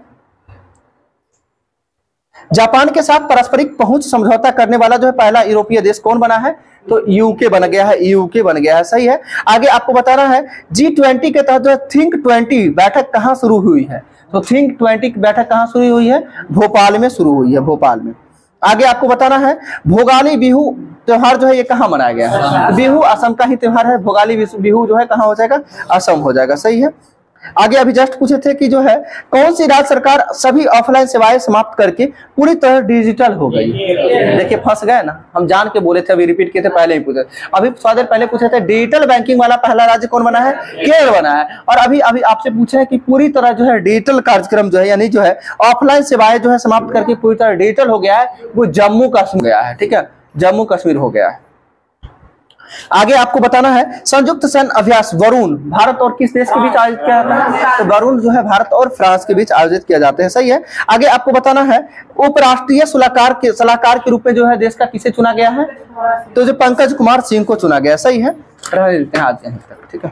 जापान के साथ पारस्परिक पहुंच समझौता करने वाला जो है पहला यूरोपीय देश कौन बना है? तो यूके बन गया है, यूके बन गया है, सही है। आगे आपको बताना है G20 के तहत जो है थिंक 20 बैठक कहाँ शुरू हुई है? तो थिंक 20 की बैठक कहाँ शुरू हुई है? भोपाल में शुरू हुई है, भोपाल में। आगे आपको बताना है भोगाली बिहू त्योहार जो है ये कहाँ मनाया गया है? बिहू असम का ही त्योहार है, भोगाली बिहू जो है कहाँ हो जाएगा? असम हो जाएगा, सही है। आगे अभी जस्ट पूछे थे कि जो है कौन सी राज्य सरकार सभी ऑफलाइन सेवाएं समाप्त करके पूरी तरह डिजिटल हो गई? देखिए फंस गए ना, हम जान के बोले थे, अभी रिपीट किए थे, पहले ही पूछे, अभी थोड़ा देर पहले पूछे थे डिजिटल बैंकिंग वाला पहला राज्य कौन बना है? केरल बना है। और अभी अभी आपसे पूछे है कि पूरी तरह जो है डिजिटल कार्यक्रम जो है यानी जो है ऑफलाइन सेवाएं जो है समाप्त करके पूरी तरह डिजिटल हो गया है, वो जम्मू कश्मीर गया है, ठीक है, जम्मू कश्मीर हो गया है। आगे आपको बताना है संयुक्त सैन्य अभ्यास वरुण भारत और किस देश के बीच आयोजित किया जाता है? तो वरुण जो है भारत और फ्रांस के बीच आयोजित किया जाते हैं, सही है। आगे आपको बताना है उपराष्ट्रीय सलाहकार के रूप में जो है देश का किसे चुना गया है? तो जो पंकज कुमार सिंह को चुना गया, सही है। ठीक है।